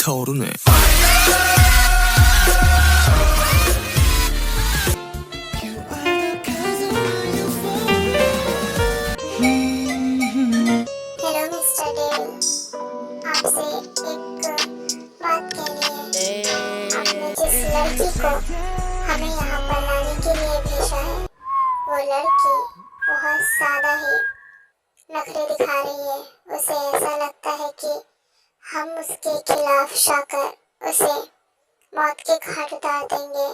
차오르네. Hello mister devil, आपसे एक बात कहनी है। आपने जिस लड़की को हमें यहाँ पर लाने के लिए भेजा है, वो लड़की बहुत ज़्यादा ही नखरे दिखा रही है। उसे ऐसा लगता है कि हम उसके खिलाफ जाकर उसे मौत के घाट उतार देंगे।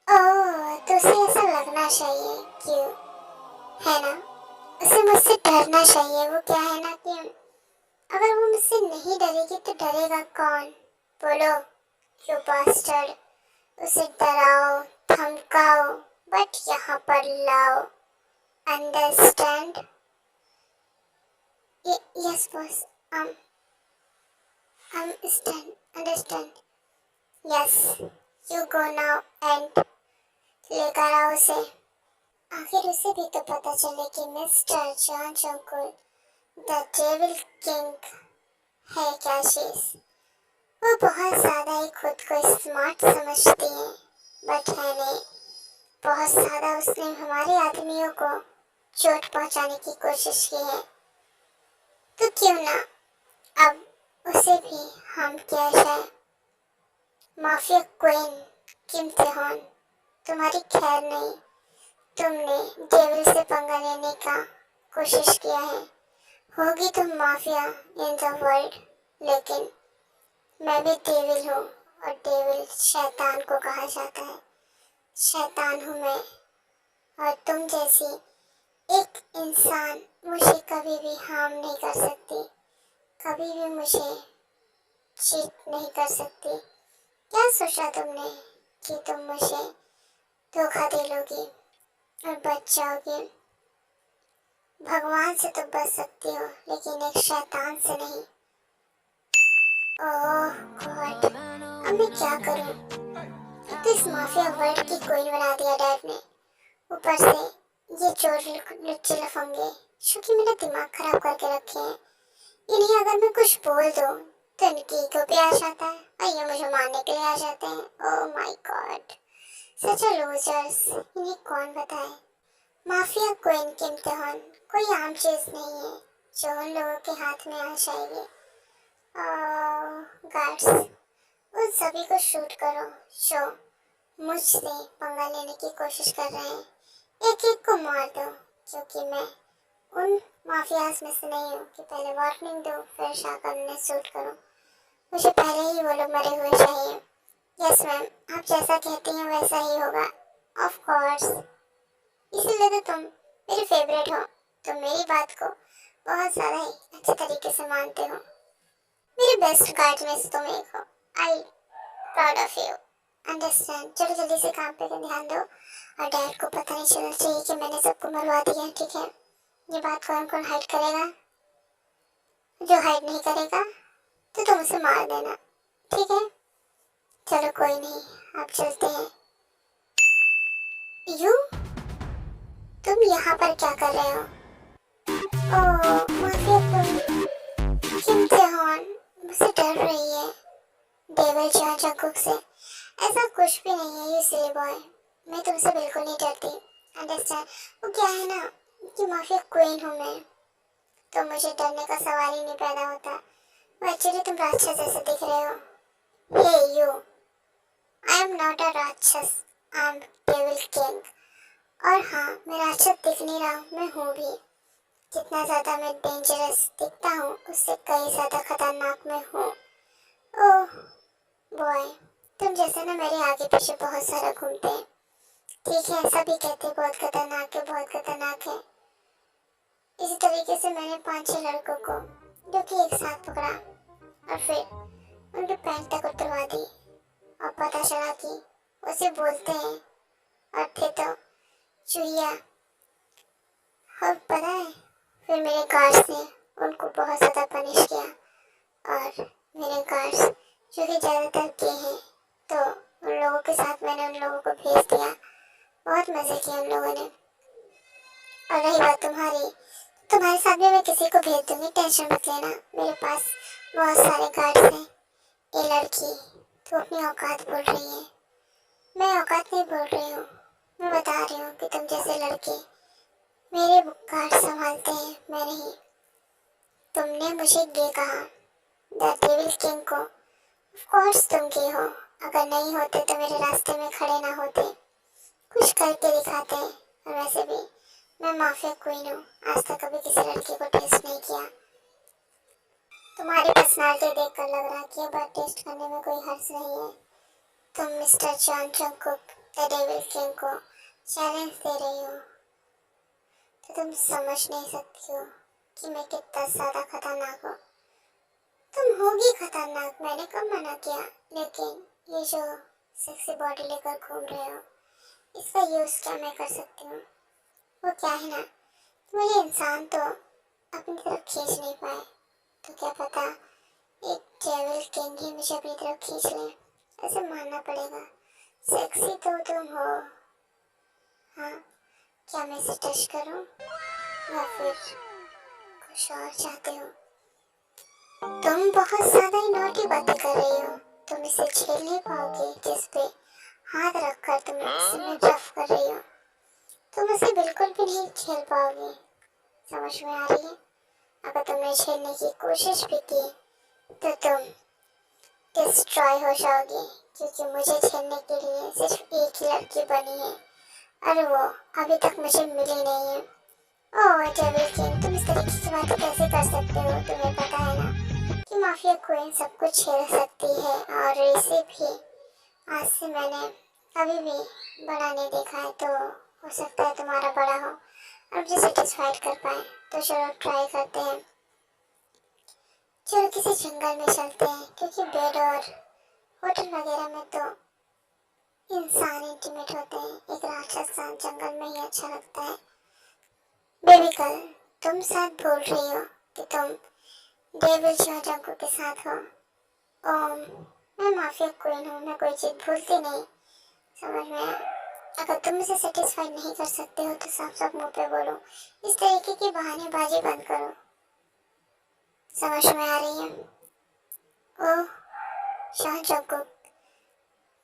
ओह, तो उसे ऐसा लगना चाहिए, क्यों, है ना? उसे मुझसे डरना चाहिए। वो क्या है ना कि अगर वो मुझसे नहीं डरेगी तो डरेगा कौन? बोलो, यू बास्टर्ड। उसे डराओ, धमकाओ, बट यहाँ पर लाओ। Understand? Yes boss, understand. Yes, you go now and लेकर आओ उसे। आखिर उसे भी तो पता चले कि मिस्टर जॉन चौकुल द डेविल किंग है क्या चीज। वो बहुत ज्यादा ही खुद को स्मार्ट समझती है, बट है नहीं। बहुत ज्यादा उसने हमारे आदमियों को चोट पहुंचाने की कोशिश की है। तो क्यों ना अब उसे भी हम किया जाए। माफिया क्वीन किम तेहॉन, तुम्हारी खैर नहीं। तुमने डेविल से पंगा लेने का कोशिश किया है। होगी तुम माफिया इन द वर्ल्ड, लेकिन मैं भी डेविल हूँ, और डेविल शैतान को कहा जाता है। शैतान हूँ मैं, और तुम जैसी एक इंसान मुझे कभी भी हार्म नहीं कर सकती, कभी भी मुझे चीट नहीं कर सकती। क्या सोचा तुमने कि तुम मुझे धोखा दे लोगी और बच जाओगी? भगवान से तो बच सकती हो, लेकिन एक शैतान से नहीं। ओह गॉड, अब मैं क्या करूं? एक तो इस माफिया वर्ल्ड की क्वीन बना दिया डैड ने, ऊपर से ये चोर लुच्चे लफंगे जो कि मेरा दिमाग खराब करके रखे हैं। इन्हें अगर मैं कुछ बोल दूं तो इनकी ईगो पे आ जाता है और ये मुझे मारने के लिए आ जाते हैं। Oh my God, such a losers. इन्हें कौन बताए? माफिया क्वीन किम तेहॉन कोई आम चीज नहीं है जो उन लोगों के हाथ में आ जाएगी। गार्ड्स, उन सभी को शूट करो जो मुझसे पंगा लेने की कोशिश कर रहे हैं। एक एक को मार दो, क्योंकि मैं उन माफियाज में से नहीं हूँ कि पहले वार्निंग दो फिर जाकर उन्हें शूट करो। मुझे पहले ही वो लोग मरे हुए चाहिए। यस मैम, आप जैसा कहती हैं वैसा ही होगा। ऑफ कोर्स, इसीलिए तो तुम मेरी फेवरेट हो। तुम मेरी बात को बहुत ज़्यादा ही अच्छे तरीके से मानते हो। मेरे बेस्ट गार्ड में से तुम एक हो। I proud of you. Understand? चलो जल्दी से काम पे ध्यान दो, और डैड को पता नहीं चलना चाहिए कि मैंने सबको मरवा दिया है, ठीक है? ये बात कौन कौन हाइड करेगा? जो हाइड नहीं करेगा तो तुम उसे मार देना, ठीक है? चलो कोई नहीं, आप चलते हैं। यू, तुम यहाँ पर क्या कर रहे हो? ओह माफिया तुम किम तेहॉन मुझसे डर रही है। डेविल जॉन चंकुक से ऐसा कुछ भी नहीं है, ये सिली बॉय। मैं तुमसे बिल्कुल नहीं डरती। अंडरस्टैंड? वो क्या है ना कि माफिया क्वीन हूँ मैं, तो मुझे डरने का सवाल ही नहीं पैदा होता। वो एक्चुअली तुम राक्षस जैसे दिख रहे हो। Hey you, I am not a राक्षस, आई एम डेविल किंग। और हाँ, मैं राक्षस दिख नहीं रहा, मैं हूँ भी। जितना ज़्यादा मैं डेंजरस दिखता हूँ, उससे कई ज़्यादा खतरनाक मैं हूँ। ओह बॉय, तुम जैसे ना मेरे आगे पीछे बहुत सारा घूमते हैं, ठीक है? सभी कहते बहुत खतरनाक है, बहुत खतरनाक है। इसी तरीके से मैंने 5-6 लड़कों को जो कि एक साथ पकड़ा और फिर उनके पैंट तक उतरवा दी, और पता चला कि उसे बोलते हैं और थे तो चूहिया। और पता है, फिर मेरे गार्ड्स ने उनको बहुत ज़्यादा पनिश किया, और मेरे गार्ड्स जो कि ज़्यादातर के हैं, तो उन लोगों के साथ मैंने उन लोगों को भेज दिया। बहुत मज़े किए उन लोगों ने। और रही बात तुम्हारी, तुम्हारे साथ भी मैं किसी को भेज दूँगी, टेंशन मत लेना। मेरे पास बहुत सारे गार्ड्स हैं, ये लड़की, तू अपनी औकात बोल रही है। मैं औकात नहीं बोल रही हूँ, मैं बता रही हूँ कि तुम जैसे लड़के मेरे कार्ड संभालते हैं, मैं नहीं। तुमने मुझे गे कहा, द डेविल किंग को। ऑफ कोर्स तुम गे हो। अगर नहीं होते तो मेरे रास्ते में खड़े ना होते, कुछ करके दिखाते। और वैसे भी मैं माफिया क्वीन हूँ, आज तक कभी किसी लड़की को टेस्ट नहीं किया। तुम्हारी पर्सनालिटी देखकर लग रहा है कि ये बात टेस्ट करने में कोई हर्ज नहीं है। तुम mister John Jungkook the devil king को चैलेंज दे रही हो, तो तुम समझ नहीं सकती हो कि मैं कितना ज्यादा खतरनाक हूँ। तुम होगी खतरनाक, मैंने कब मना किया, लेकिन ये जो सेक्सी बॉडी लेकर घूम रहे हो, इसका यूज क्या मैं कर सकती हूँ? वो क्या है ना, मुझे इंसान तो अपनी तरफ खींच नहीं पाए, तो क्या पता एक डेविल किंग ही मुझे अपनी तरफ खींच ले। ऐसे मानना पड़ेगा, सेक्सी तो तुम हो। हाँ, क्या मैं इसे टच करूं या फिर कुछ और चाहते हो? तुम बहुत ज्यादा ही नोटी बातें कर रही हो। तुम इसे झेल नहीं पाओगे जिस पे हाथ रखकर तुम इसमें रफ कर रही हो। तुम इसे बिल्कुल भी नहीं झेल पाओगे, समझ में आ रही है? अगर तुमने झेलने की कोशिश भी की तो तुम डिस्ट्रॉय हो जाओगी, क्योंकि मुझे झेलने के लिए सिर्फ एक ही लड़की बनी है और वो अभी तक मुझे मिली नहीं है। ओह डेविल किंग, तुम इस तरीके की बातें कैसे कर सकते हो? तुम्हें पता है ना कि माफिया क्वीन सब कुछ झेल सकती है, और इसे भी आज से मैंने कभी भी बड़ा नहीं देखा है, तो हो सकता है तुम्हारा बड़ा हो और मुझे सेटिस्फाइड कर पाए। तो चलो ट्राई करते हैं, चलो किसी जंगल में चलते हैं, क्योंकि बेड और होटल वगैरह में तो इंसान इंटीमेट होते हैं, एक राक्षस जंगल में ही अच्छा लगता है। बेबी गर्ल, तुम साथ बोल रही हो कि तुम डेविल जंगल के साथ हो। ओम, मैं माफिया क्वीन हूँ, मैं कोई चीज भूलती नहीं, समझ में आया? अगर तुम इसे सेटिस्फाई नहीं कर सकते हो तो साफ साफ मुंह पे बोलो, इस तरीके की बहानेबाजी बंद करो। समझ में आ रही है? ओह शाह जंगल,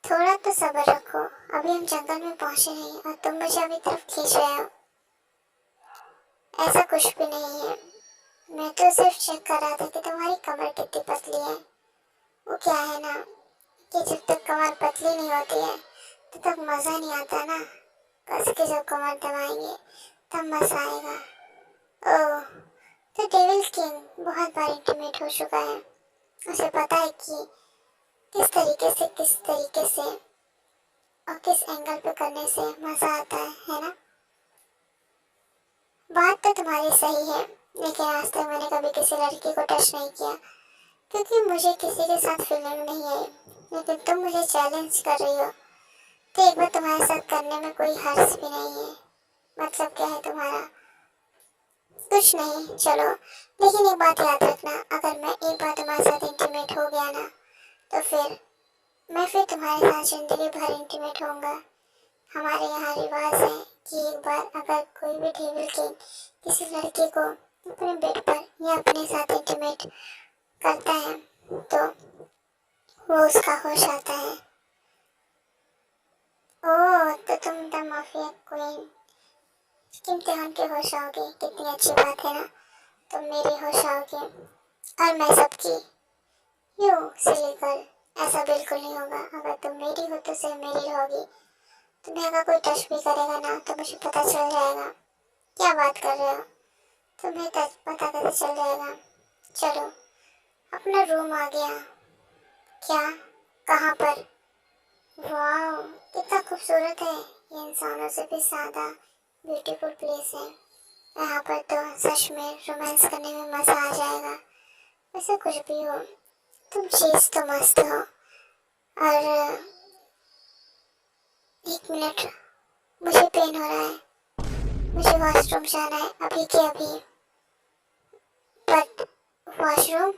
थोड़ा तो सब्र रखो, अभी हम जंगल में पहुंचे नहीं और तुम मुझे अभी तरफ खींच रहे हो। ऐसा कुछ भी नहीं है, मैं तो सिर्फ चेक कर रहा था कि तुम्हारी कमर कितनी पतली है। वो क्या है ना कि जब तक कमर पतली नहीं होती है तो तब मजा नहीं आता ना, कस के जब कमर दबाएंगे तब मजा आएगा। ओह, तो डेविल किंग बहुत बार इंटीमेट हो चुका है, उसे पता है कि किस तरीके से और किस एंगल पे करने से मजा आता है ना? बात तो तुम्हारी सही है, लेकिन आज तक मैंने कभी किसी लड़की को टच नहीं किया, क्योंकि मुझे किसी के साथ फीलिंग नहीं आई। लेकिन तुम मुझे चैलेंज कर रही हो, तो एक बार तुम्हारे साथ करने में कोई हर्ज भी नहीं है। मतलब क्या है तुम्हारा? कुछ नहीं, चलो। लेकिन एक बात याद रखना, अगर मैं एक बार तुम्हारे साथ इंटीमेट हो गया ना, तो फिर मैं तुम्हारे साथ जिंदगी भर इंटीमेट होऊंगा। हमारे यहाँ रिवाज है कि एक बार अगर कोई भी डेविल किंग किसी लड़की को अपने बेड पर या अपने साथ इंटीमेट करता है तो वो उसका हो जाता है। ओह, तो तुम द माफिया क्वीन इम्तिहान के हो जाओगे, कितनी अच्छी बात है ना? तुम मेरी हो जाओगे और मैं सबकी। यू सिली गर्ल, ऐसा बिल्कुल नहीं होगा। अगर तुम मेरी हो तो सिर्फ मेरी रहोगी। तुम्हें अगर कोई टच भी करेगा ना तो मुझे पता चल जाएगा। क्या बात कर रहे हो? तुम्हें पता कैसे चल जाएगा? चलो, अपना रूम आ गया क्या? कहाँ पर? वाह, कितना खूबसूरत है, ये इंसानों से भी ज्यादा ब्यूटीफुल प्लेस है। यहाँ पर तो सच में रोमांस करने में मजा आ जाएगा। वैसे कुछ भी हो, तुम चीज तो मस्त हो। और एक मिनट, मुझे पेन हो रहा है, मुझे वॉशरूम जाना है अभी के अभी। बट वॉशरूम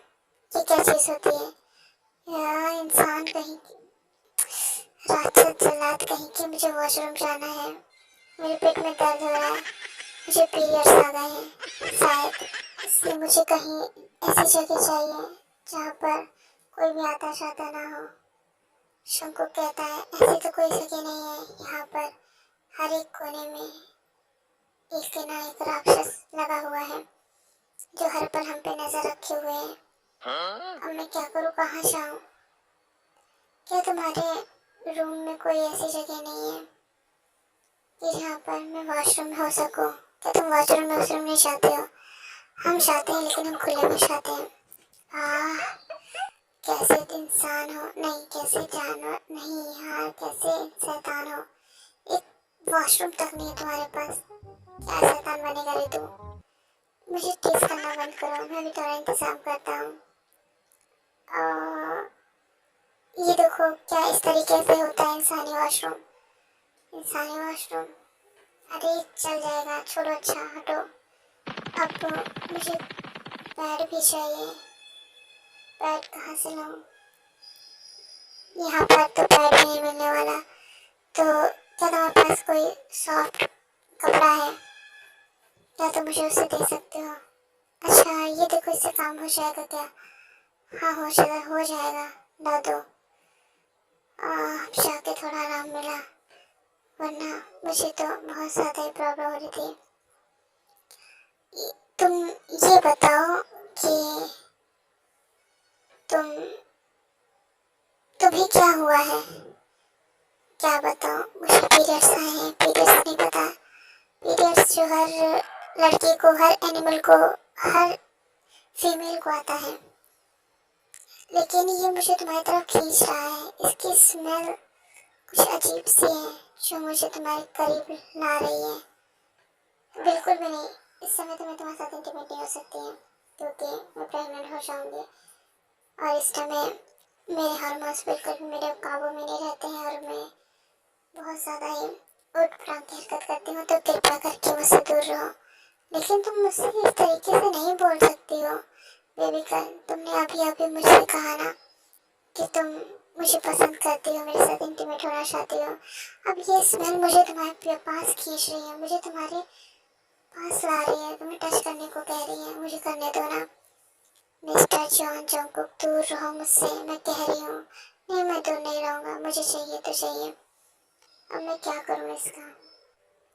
ये क्या चीज होती है? यार इंसान कहीं की, राक्षस जल्लाद कहीं की, मुझे वॉशरूम जाना है। मेरे पेट में दर्द हो रहा है, मुझे पीरियड्स आ गए हैं शायद, इसलिए मुझे कहीं ऐसी जगह चाहिए जहाँ पर कोई भी आता जाता ना हो। शंकुक कहता है ऐसी तो कोई सगी नहीं है, यहाँ पर हर एक कोने में एक के ना एक राक्षस लगा हुआ है जो हर पल हम पे नजर रखे हुए हैं। अब मैं क्या करूँ, कहाँ जाऊँ? क्या तुम्हारे रूम में कोई ऐसी जगह नहीं है कि जहाँ पर मैं वॉशरूम में हो सकूँ? क्या तुम वॉशरूम नहीं चाहते हो? हम चाहते हैं लेकिन हम खुले में चाहते हैं। कैसे इंसान हो, नहीं कैसे जानवर, नहीं यार कैसे शैतान हो। एक वॉशरूम तक नहीं है तुम्हारे पास, क्या शैतान बनेगा रे तू? मुझे टीज करना बंद करो, मैं भी थोड़ा इंतजाम करता हूँ। ये देखो क्या इस तरीके से होता है इंसानी वॉशरूम। इंसानी वॉशरूम, अरे चल जाएगा, छोड़ो, अच्छा हटो। अब मुझे पैड भी चाहिए। पैड कहाँ से लाऊं? यहाँ पर तो पैड नहीं मिलने वाला। तो क्या तुम्हारे पास कोई सॉफ्ट कपड़ा है? क्या तुम मुझे उसे दे सकते हो? अच्छा ये देखो, इससे काम हो जाएगा क्या? हाँ हो जाएगा, ला दो। जाके थोड़ा आराम मिला, वरना मुझे तो बहुत ज़्यादा ही प्रॉब्लम हो रही थी। तुम ये बताओ कि तुम्हें क्या हुआ है? क्या बताओ, मुझे पीरियड्स आए हैं। पीरियड्स नहीं पता, पीरियड्स जो हर लड़के को, हर एनिमल को, हर फीमेल को आता है, लेकिन ये मुझे तुम्हारी तरफ खींच रहा है। इसकी स्मेल कुछ अजीब सी है जो मुझे तुम्हारे करीब ला रही है। बिल्कुल भी नहीं, इस समय तो मैं तुम्हारे साथ इंटीमेट नहीं हो सकती है क्योंकि मैं प्रेग्नेंट हो जाऊंगी और इस समय मेरे हार्मोन्स बिल्कुल भी मेरे काबू में नहीं रहते हैं और मैं बहुत ज़्यादा ही उठ पटांग की हरकत करती हूँ। तो कृपया करके मुझसे दूर रहो। लेकिन तुम मुझसे इस तरीके से नहीं बोल सकती हो बेबी गर्ल। तुमने अभी मुझसे कहा ना कि तुम मुझे पसंद करती हो, मेरे साथ इंटीमेट होना चाहती हो। अब ये स्मेल मुझे तुम्हारे पास खींच रही है, मुझे तुम्हारे पास ला रही है, तुम्हें टच करने को कह रही है। मुझे करने दो ना मिस्टर जॉन जंगकुक, दूर रहो मुझसे, मैं कह रही हूँ। नहीं, मैं दूर नहीं रहूँगा, मुझे चाहिए तो चाहिए। अब मैं क्या करूँ इसका?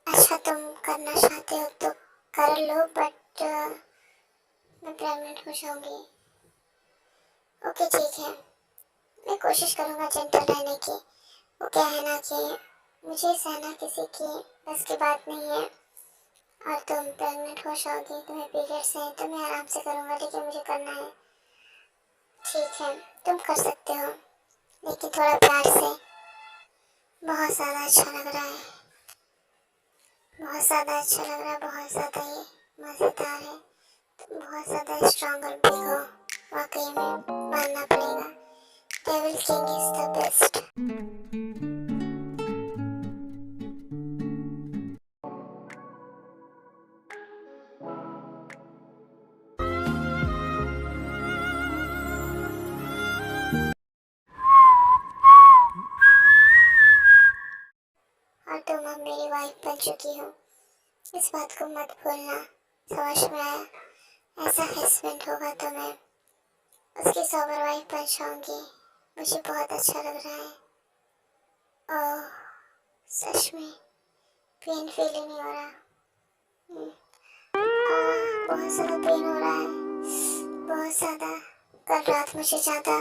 अच्छा तुम करना चाहते हो तो कर लो, बट मैं प्रेग्नेंट हो जाऊँगी। ओके ठीक है, मैं कोशिश करूँगा जेंटल रहने की। वो क्या है ना कि मुझे सहना किसी की बस की बात नहीं है और तुम प्रेग्नेंट हो जाओगी, तुम्हें पीरियड्स हैं, तो मैं आराम से करूँगा, लेकिन मुझे करना है। ठीक है तुम कर सकते हो, लेकिन थोड़ा प्यार से। बहुत ज़्यादा अच्छा लग रहा है, बहुत ज़्यादा अच्छा लग रहा है, बहुत ज़्यादा ही मज़ेदार है। तुम बहुत ज़्यादा स्ट्रॉन्ग और बिग हो, वाकई में मानना पड़ेगा। Devil king is the best. और तुम अब मेरी वाइफ बन चुकी हो, इस बात को मत भूलना। समझ में आया? ऐसा हस्बैंड होगा तो मैं उसकी सोबर वाइफ बन जाऊंगी। मुझे बहुत अच्छा लग रहा है। ओह सच में पेन फील ही नहीं हो रहा। बहुत ज़्यादा पेन हो रहा है, बहुत ज़्यादा। कल रात मुझे ज़्यादा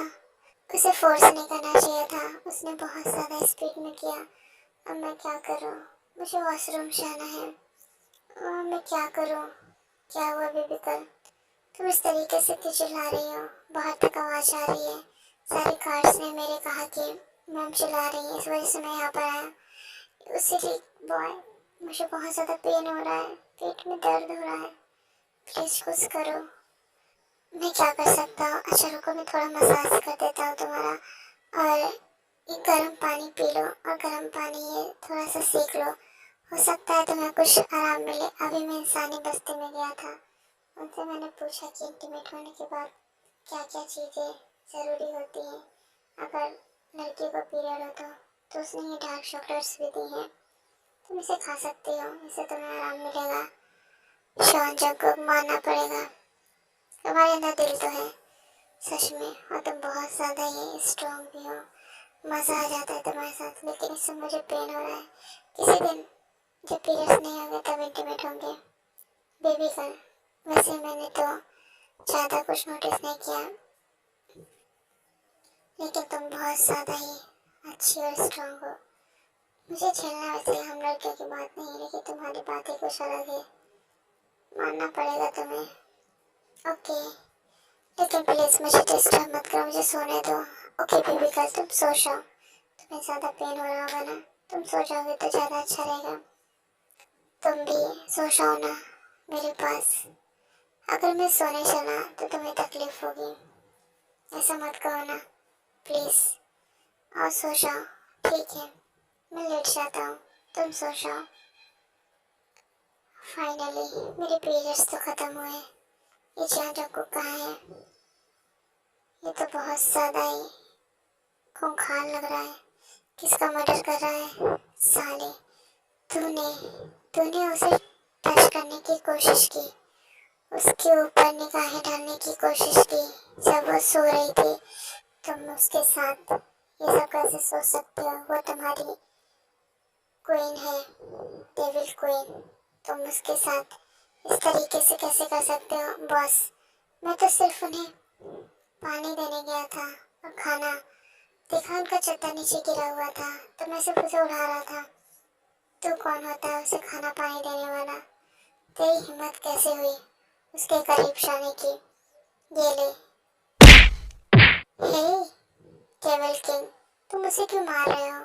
उसे फोर्स नहीं करना चाहिए था, उसने बहुत ज़्यादा स्पीड में किया। अब मैं क्या करूँ? मुझे वॉशरूम जाना है। मैं क्या करूँ? क्या हुआ बेबी गर्ल? तुम इस तरीके से क्यों चिल्ला रही हो? बाहर तक आवाज़ आ रही है। सारे गार्ड्स ने मेरे कहा कि मैम चिल्ला रही है, इस वजह से मैं यहाँ पर आया। उसी बॉय, मुझे बहुत ज़्यादा पेन हो रहा है, पेट में दर्द हो रहा है, प्लीज़ कुछ करो। मैं क्या कर सकता हूँ? अच्छा रुको, मैं थोड़ा मसाज कर देता हूँ तुम्हारा, और ये गर्म पानी पी लो और गर्म पानी ये थोड़ा सा सेक लो। हो सकता है तुम्हें कुछ आराम मिले। अभी मैं इंसानी बस्ती में गया था, उनसे मैंने पूछा कि इंटीमेट होने के बाद क्या क्या चीज़ें ज़रूरी होती हैं अगर लड़की को पीरियड हो तो उसने ये डार्क चॉकलेट्स भी दी हैं, तुम इसे खा सकती हो, इससे तुम्हें आराम मिलेगा। शॉन जंग को मानना पड़ेगा, तुम्हारे अंदर दिल तो है, सच में। और तुम बहुत ज़्यादा ही स्ट्रांग भी हो, मज़ा आ जाता है तुम्हारे साथ। लेकिन इससे मुझे पेन हो रहा है। किसी दिन जब पीरियड्स नहीं होंगे तब इंटीमेट होंगे बेबी गर्ल। वैसे मैंने तो ज़्यादा कुछ नोटिस नहीं किया, लेकिन तुम बहुत ज़्यादा ही अच्छी और स्ट्रांग हो। मुझे झेलना वैसे हम लड़कियों की बात नहीं है, लेकिन तुम्हारी बात ही कुछ अलग है, मानना पड़ेगा तुम्हें। ओके, लेकिन प्लीज़ मुझे डिस्टर्ब मत करो, मुझे सोने दो। ओके बेबी गर्ल, तुम सो जाओ। तुम्हें ज़्यादा पेन हो रहा होगा ना, तुम सो जाओगे तो ज़्यादा अच्छा रहेगा। तुम भी सो जाओ ना मेरे पास। अगर मैं सोने चला तो तुम्हें तकलीफ होगी, ऐसा मत करो ना प्लीज़। और सो जाओ, ठीक है? मैं लेट जाता हूँ, तुम सो जाओ। फाइनली मेरे पीरियड्स तो ख़त्म हुए। ये जान जंगकुक कहाँ है? ये तो बहुत ज़्यादा ही खूंखार लग रहा है। किसका मर्डर कर रहा है? साले, तूने तूने उसे टच करने की कोशिश की, उसके ऊपर निगाहें डालने की कोशिश की जब वो सो रही थी। तुम उसके साथ ये सब कैसे सोच सकते हो? वो तुम्हारी क्वीन है, डेविल क्वीन। तुम उसके साथ इस तरीके से कैसे कर सकते हो? बॉस, मैं तो सिर्फ उन्हें पानी देने गया था और खाना। देखा उनका चद्दर नीचे गिरा हुआ था तो मैं सिर्फ उसे उठा रहा था। तू कौन होता है उसे खाना पानी देने वाला? तेरी हिम्मत कैसे हुई उसके करीब जाने की? ये ले। हे केवल किंग, तुम उसे क्यों मार रहे हो?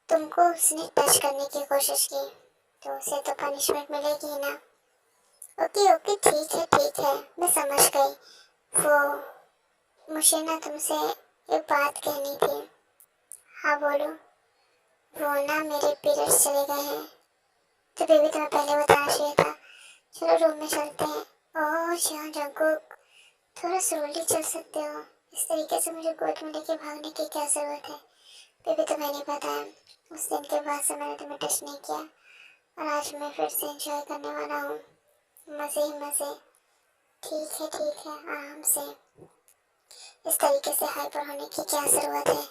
तुमको उसने टच करने की कोशिश की तो उसे तो पनिशमेंट मिलेगी ही ना। ओके ओके, ठीक है, मैं समझ गई। वो मुझे ना तुमसे एक बात कहनी थी। हाँ बोलो। वो ना मेरे पीरियड्स चले गए हैं, तो बेबी तुम्हें पहले बताना चाहिए था। चलो रूम में चलते हैं। ओह शियान जंगकुक, थोड़ा स्लोली चल सकते हो? इस तरीके से मुझे गोद में लेके भागने की क्या जरूरत है? बेबी तुम्हें नहीं पता है, उस दिन के बाद से मैंने तुम्हें टच नहीं किया और आज मैं फिर से एंजॉय करने वाला हूँ, मज़े ही मज़े। ठीक है, आराम से। इस तरीके से हाइपर होने की क्या ज़रूरत है?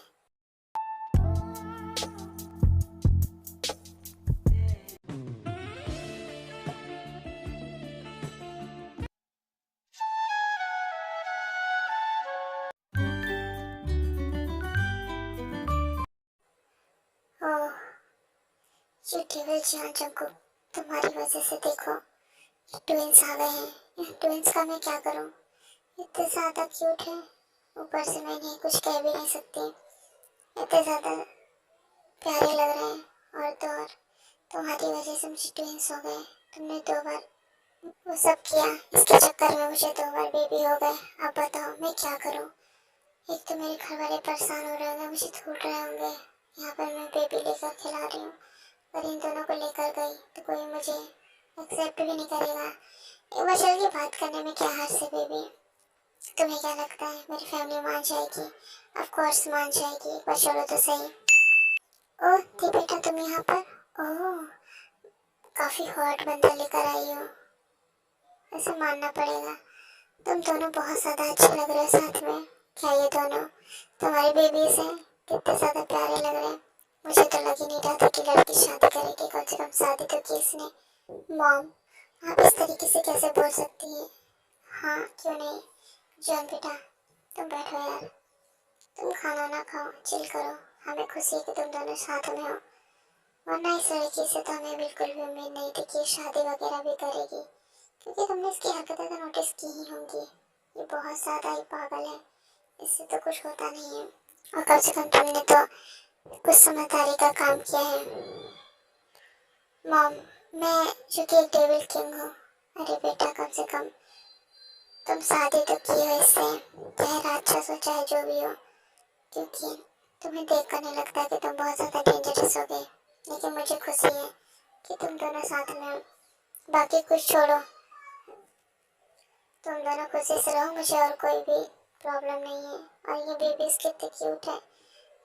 ओह ये केवल जान जंगकुक, तुम्हारी वजह से देखो ट्विंस आ गए हैं। इन ट्विंस का मैं क्या करूं? इतने ज़्यादा क्यूट है, ऊपर से मैं इन्हें कुछ कह भी नहीं सकती। इतने ज़्यादा प्यारे लग रहे हैं। और तो और तुम्हारी वजह से मुझे ट्विंस हो गए। तुमने 2 बार वो सब किया, इसके चक्कर में मुझे 2 बार बेबी हो गए। अब बताओ मैं क्या करूं? एक तो मेरे घर वाले परेशान हो रहे होंगे, मुझे ढूंढ रहे होंगे, यहाँ पर मैं बेबी लेकर खिला रही हूँ। और इन दोनों को लेकर गई तो कोई मुझे एक्सेप्ट भी नहीं करेगा। एक बार चल के बात करने में क्या हर्ज है बेबी? तुम्हें क्या लगता है मेरी फैमिली मान जाएगी? ऑफ कोर्स मान जाएगी, एक बार चलो तो सही। ओह दी बेटा, तुम यहाँ पर? ओह, काफी हॉट बंदा लेकर आई हो, ऐसे मानना पड़ेगा। तुम दोनों बहुत ज्यादा अच्छे लग रहे हो साथ में। क्या ये दोनों तुम्हारी बेबीज हैं? कितने ज्यादा प्यारे लग रहे हैं। मुझे तो लग ही नहीं रहा था कि लड़की शादी करेगी, कम से कम शादी तो की इसने। मॉम, आप इस तरीके से कैसे बोल सकती हैं? हाँ क्यों नहीं। जॉन बेटा, तुम बैठो यार, तुम खाना ना खाओ, चिल करो। हमें खुशी है कि तुम दोनों साथ में हो, वरना इस लड़की से तो हमें बिल्कुल भी उम्मीद नहीं थी कि शादी वगैरह भी करेगी, क्योंकि तुमने इसकी हरकतें तो नोटिस की ही होंगी। ये बहुत ज़्यादा ही पागल है, इससे तो कुछ होता नहीं है। और कम से कम तुमने तो कुछ समझदारी का काम किया है। मॉम, मैं चूँकि एक डेविल किंग हूँ। अरे बेटा, कम से कम तुम शादी तो की हो इससे, चाहे राक्षस हो चाहे जो भी हो, क्योंकि तुम्हें देख कर नहीं लगता कि तुम बहुत ज़्यादा डेंजरस हो गए। लेकिन मुझे खुशी है कि तुम दोनों साथ में हो। बाकी कुछ छोड़ो, तुम दोनों खुशी से रहो, मुझे और कोई भी प्रॉब्लम नहीं है। और ये बेबीज कितने क्यूट है।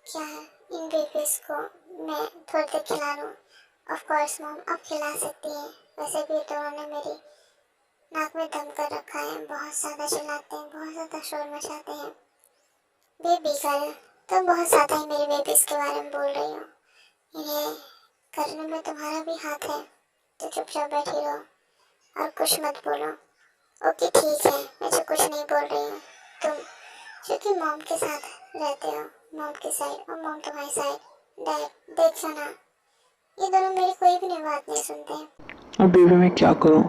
क्या है, इन बेबीज को मैं थोड़ी देर खिला लूँ? ऑफ कोर्स मॉम, आप खिला सकती हैं। वैसे भी तो उन्होंने मेरी नाक में दम कर रखा है, बहुत ज़्यादा चिल्लाते हैं, बहुत ज़्यादा शोर मचाते हैं। बेबी गर्ल, तुम बहुत ज़्यादा ही मेरे बेबीज के बारे में बोल रही हो। इन्हें करने में तुम्हारा भी हाथ है, तो चुपचाप बैठी रहो और कुछ मत बोलो। ओके ठीक है, मैं तो कुछ नहीं बोल रही हूँ। तुम क्योंकि मॉम के साथ रहते हो, मॉम की साइड और मॉम तुम्हारी साइड। डैड देखो ना, ये दोनों मेरी कोई भी नहीं बात नहीं सुनते। अब बेबी मैं क्या करूँ?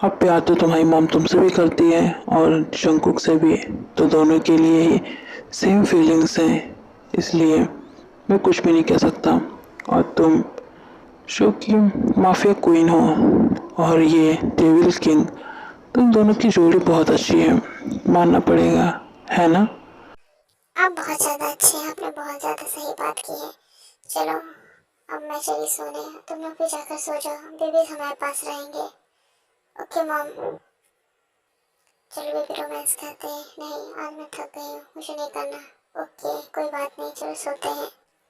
अब प्यार तो तुम्हारी मॉम तुमसे भी करती है और जंगकुक से भी, तो दोनों के लिए ही सेम फीलिंग्स हैं, इसलिए मैं कुछ भी नहीं कह सकता। और तुम शो की माफिया क्वीन हो और ये डेविल किंग, तुम दोनों की जोड़ी बहुत अच्छी है, मानना पड़ेगा, है ना? आप बहुत ज़्यादा अच्छे हैं, आपने बहुत ज़्यादा सही बात की है। चलो अब मैं चली सोने, तुम लोग भी जाकर सो जाओ, बेबी हमारे पास रहेंगे। Okay mom. चलो बेबी रोमांस करते हैं। नहीं आज मैं थक गई हूँ, मुझे नहीं करना। ओके कोई बात नहीं, चलो सोते हैं।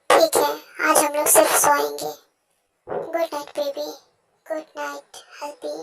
ठीक है, आज हम लोग सिर्फ सोएंगे। Good night baby, good night हल्दी।